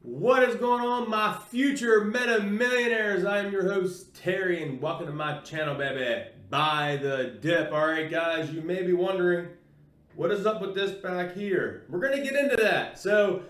What is going on, my future meta millionaires? I am your host, Terry, and welcome to my channel, baby. Buy the dip. All right, guys, you may be wondering, what is up with this back here? We're going to get into that. So,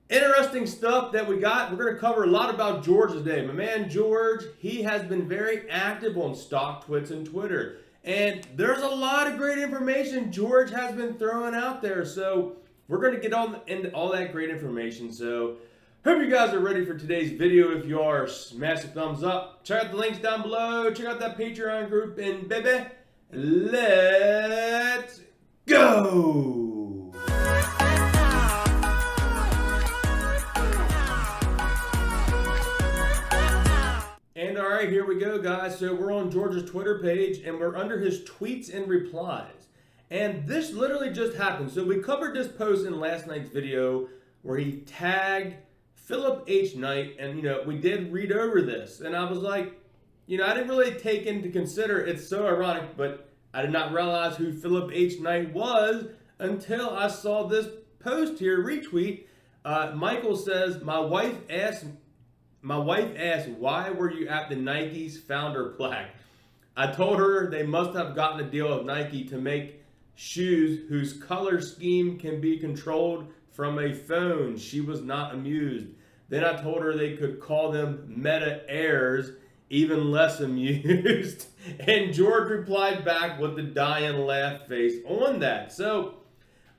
interesting stuff that we got. We're going to cover a lot about George today. My man, George, he has been very active on StockTwits and Twitter. And there's a lot of great information George has been throwing out there. So, we're going to get into all that great information. So, hope you guys are ready for today's video. If you are, smash the thumbs up. Check out the links down below. Check out that Patreon group. And baby, let's go. And all right, here we go, guys. So we're on George's Twitter page, and we're under his tweets and replies. And this literally just happened. So we covered this post in last night's video where he tagged Philip H. Knight, and we did read over this, and I was like, I didn't really take into consider, it's so ironic, but I did not realize who Philip H. Knight was until I saw this post here, retweet. Michael says, my wife asked, why were you at the Nike's founder plaque? I told her they must have gotten a deal with Nike to make shoes whose color scheme can be controlled from a phone. She was not amused. Then I told her they could call them METATERRYs, even less amused. And George replied back with the dying laugh face on that. So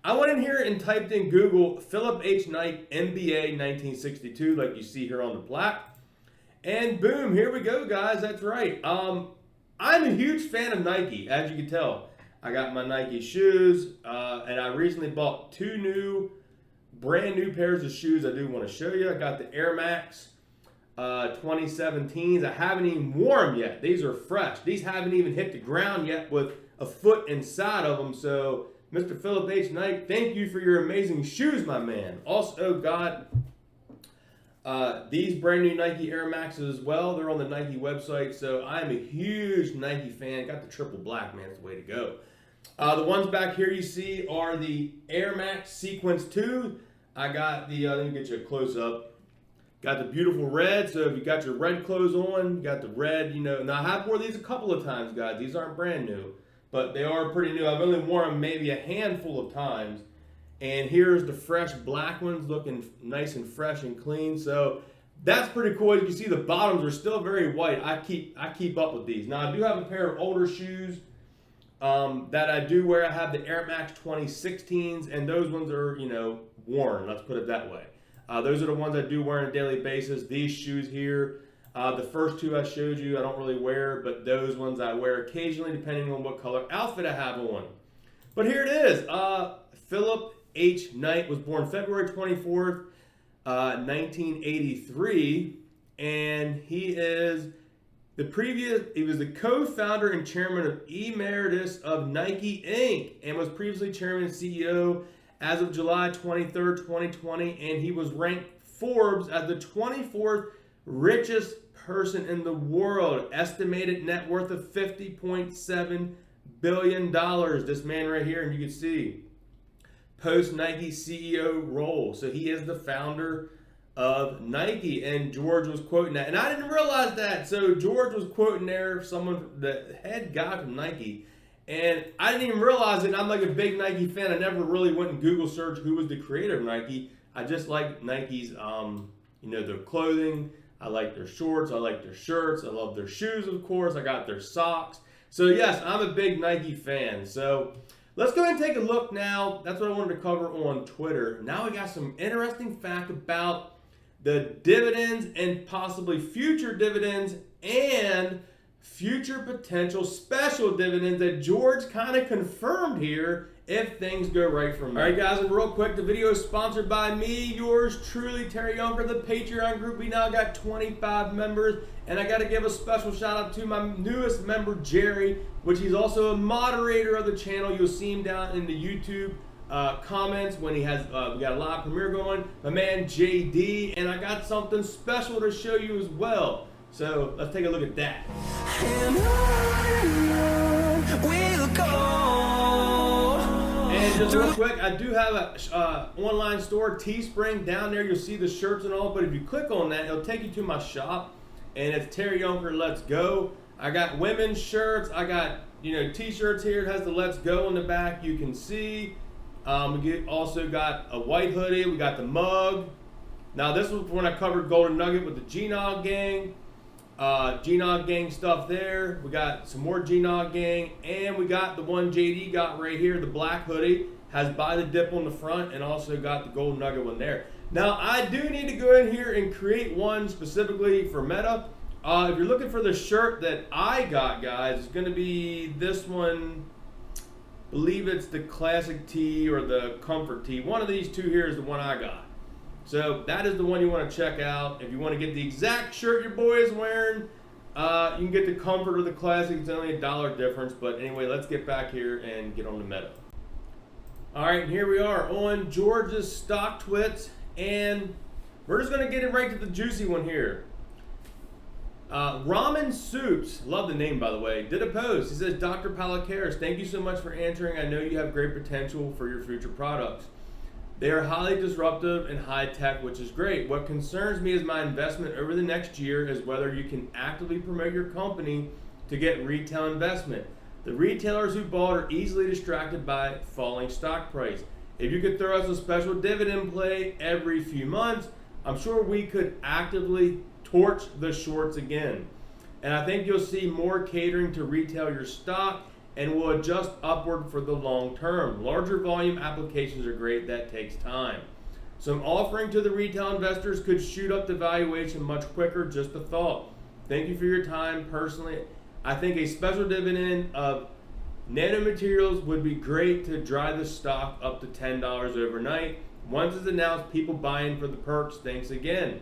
I went in here and typed in Google Philip H. Knight NBA 1962, like you see here on the plaque. And boom, here we go, guys. That's right. I'm a huge fan of Nike, as you can tell. I got my Nike shoes, and I recently bought two brand new pairs of shoes I do want to show you. I got the Air Max 2017s. I haven't even worn them yet. These are fresh. These haven't even hit the ground yet with a foot inside of them. So, Mr. Philip H. Knight, thank you for your amazing shoes, my man. Also got these brand new Nike Air Maxes as well. They're on the Nike website. So, I'm a huge Nike fan. Got the triple black, man. It's the way to go. The ones back here you see are the Air Max Sequence 2. I got the, let me get you a close up. Got the beautiful red, so if you got your red clothes on, you got the red, Now I have worn these a couple of times, guys. These aren't brand new, but they are pretty new. I've only worn them maybe a handful of times. And here's the fresh black ones looking nice and fresh and clean. So that's pretty cool. As you can see, the bottoms are still very white. I keep up with these. Now I do have a pair of older shoes that I do wear. I have the Air Max 2016s, and those ones are, worn. Let's put it that way. Those are the ones I do wear on a daily basis. These shoes here, the first two I showed you, I don't really wear, but those ones I wear occasionally depending on what color outfit I have on. But here it is. Philip H. Knight was born February 24th, 1983, and he was the co-founder and chairman of Emeritus of Nike Inc. and was previously chairman and CEO as of July 23rd, 2020, and he was ranked Forbes as the 24th richest person in the world, estimated net worth of $50.7 billion. This man right here, and you can see, post-Nike CEO role. So he is the founder of Nike, and George was quoting that, and I didn't realize that. So George was quoting there someone, the head guy from Nike, and I didn't even realize it. I'm like a big Nike fan. I never really went and Google searched who was the creator of Nike. I just like Nike's, their clothing. I like their shorts. I like their shirts. I love their shoes, of course. I got their socks. So yes, I'm a big Nike fan. So let's go ahead and take a look now. That's what I wanted to cover on Twitter. Now we got some interesting fact about the dividends and possibly future dividends and future potential special dividends that George kind of confirmed here if things go right for me. All right, guys, and real quick, the video is sponsored by me, yours truly, Terry Young, for the Patreon group. We now got 25 members, and I got to give a special shout out to my newest member, Jerry, which he's also a moderator of the channel. You'll see him down in the YouTube comments when he has, we got a live premiere going, my man JD, and I got something special to show you as well. So let's take a look at that. And And just real quick, I do have a online store, Teespring. Down there, you'll see the shirts and all. But if you click on that, it'll take you to my shop, and it's Terry Yonker Let's Go. I got women's shirts. I got t-shirts here. It has the Let's Go on the back. You can see. We also got a white hoodie. We got the mug. Now this was when I covered Golden Nugget with the G-Nog Gang. G-Nog Gang stuff there. We got some more G-Nog Gang, and we got the one JD got right here, the black hoodie, has Buy the Dip on the front, and also got the Golden Nugget one there. Now I do need to go in here and create one specifically for Meta. If you're looking for the shirt that I got, guys, it's going to be this one. I believe it's the Classic Tee or the Comfort Tee. One of these two here is the one I got. So that is the one you want to check out. If you want to get the exact shirt your boy is wearing, you can get the Comfort or the Classic. It's only $1 difference. But anyway, let's get back here and get on the Meta. All right, and here we are on George's Stock Twits. And we're just going to get it right to the juicy one here. Ramen Soups, love the name by the way, did a post. He says, Dr. Palacaris, thank you so much for answering. I know you have great potential for your future products. They are highly disruptive and high tech, which is great. What concerns me is my investment over the next year is whether you can actively promote your company to get retail investment. The retailers who bought are easily distracted by falling stock price. If you could throw us a special dividend play every few months, I'm sure we could actively torch the shorts again. And I think you'll see more catering to retail your stock and will adjust upward for the long term. Larger volume applications are great, that takes time. Some offering to the retail investors could shoot up the valuation much quicker, just a thought. Thank you for your time. Personally, I think a special dividend of nanomaterials would be great to drive the stock up to $10 overnight. Once it's announced, people buying for the perks. Thanks again.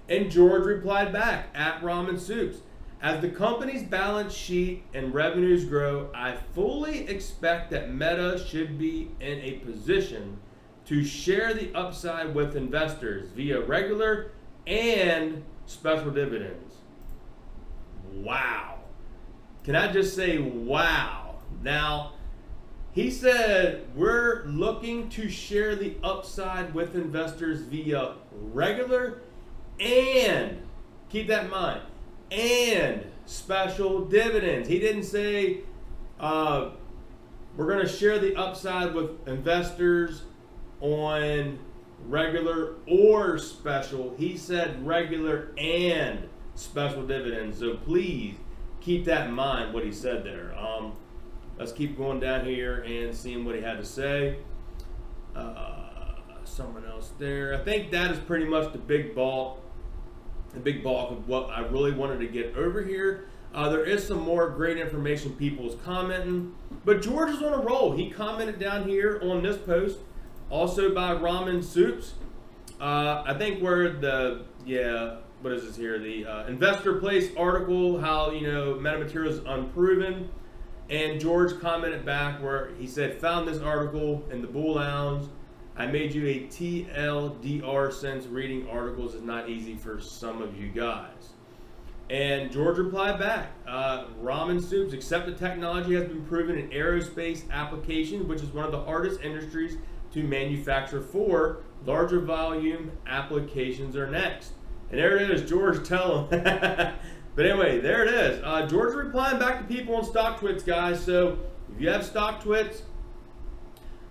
And George replied back at Ramen Soups. As the company's balance sheet and revenues grow, I fully expect that Meta should be in a position to share the upside with investors via regular and special dividends. Wow. Can I just say wow? Now, he said we're looking to share the upside with investors via regular and, keep that in mind, and special dividends. He didn't say we're going to share the upside with investors on regular or special. He said regular and special dividends. So please keep that in mind, what he said there. Let's keep going down here and seeing what he had to say. Someone else there. I think that is pretty much the big bulk of what I really wanted to get over here. There is some more great information people's commenting, but George is on a roll. He commented down here on this post, also by Ramen Soups. I think where what is this here? The Investor Place article, how metamaterials is unproven, and George commented back where he said, found this article in the Bull Lounge. I made you a TLDR since reading articles is not easy for some of you guys. And George replied back, Ramen Soups, except the technology has been proven in aerospace applications, which is one of the hardest industries to manufacture for. Larger volume applications are next. And there it is, George, tell him. But anyway, there it is. George replying back to people on Stock Twits, guys. So if you have Stock Twits,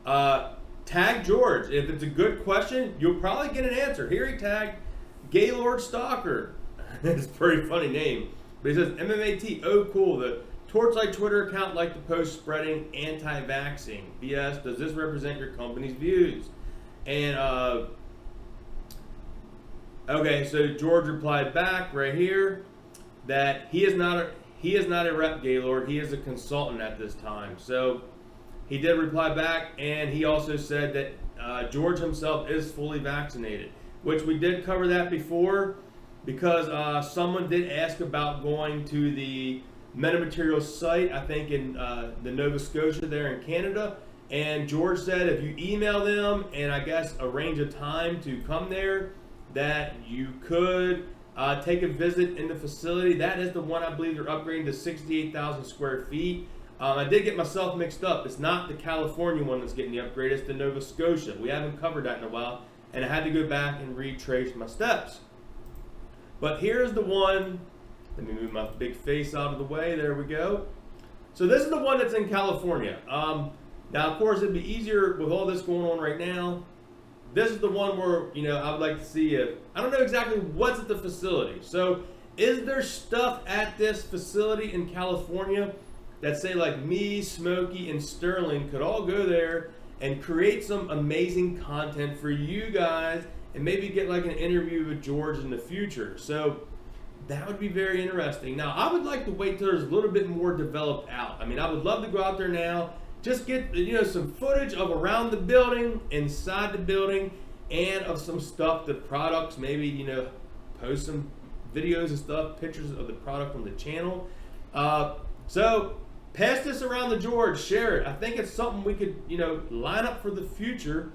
tag George. If it's a good question, you'll probably get an answer. Here he tagged Gaylord Stalker. It's a pretty funny name. But he says, MMAT, oh cool. The Torchlight Twitter account like to post spreading anti-vaxxing. BS, does this represent your company's views? And, okay, so George replied back right here that he is not a rep, Gaylord. He is a consultant at this time. So he did reply back, and he also said that George himself is fully vaccinated, which we did cover that before because someone did ask about going to the metamaterials site, I think in the Nova Scotia there in Canada, and George said if you email them and I guess arrange a time to come there, that you could take a visit in the facility. That is the one I believe they're upgrading to 68,000 square feet. I did get myself mixed up. It's not the California one that's getting the upgrade, it's the Nova Scotia. We haven't covered that in a while, and I had to go back and retrace my steps. But here's the one. Let me move my big face out of the way. There we go. So this is the one that's in California. Now, of course, it'd be easier with all this going on right now. This is the one where, you know, I would like to see if, I don't know exactly what's at the facility. So is there stuff at this facility in California that say like me, Smokey, and Sterling could all go there and create some amazing content for you guys and maybe get like an interview with George in the future? So that would be very interesting. Now, I would like to wait till there's a little bit more developed out. I mean, I would love to go out there now, just get, you know, some footage of around the building, inside the building, and of some stuff, the products, maybe, you know, post some videos and stuff, pictures of the product on the channel. So pass this around to George, share it. I think it's something we could, you know, line up for the future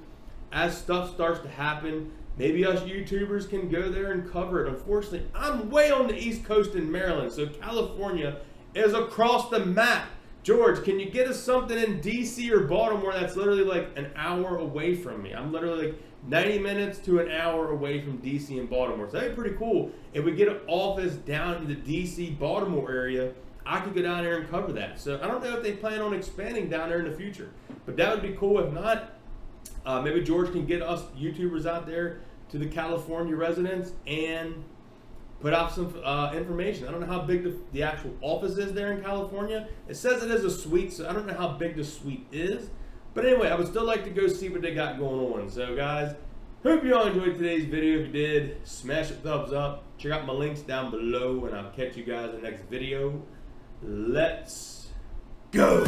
as stuff starts to happen. Maybe us YouTubers can go there and cover it. Unfortunately, I'm way on the East Coast in Maryland, so California is across the map. George, can you get us something in DC or Baltimore that's literally like an hour away from me? I'm literally like 90 minutes to an hour away from DC and Baltimore. So that'd be pretty cool. If we get an office down in the DC, Baltimore area, I could go down there and cover that. So I don't know if they plan on expanding down there in the future, but that would be cool. If not, maybe George can get us YouTubers out there to the California residents and put out some information. I don't know how big the actual office is there in California. It says it is a suite, so I don't know how big the suite is. But anyway, I would still like to go see what they got going on. So guys, hope you all enjoyed today's video. If you did, smash a thumbs up. Check out my links down below, and I'll catch you guys in the next video. Let's go.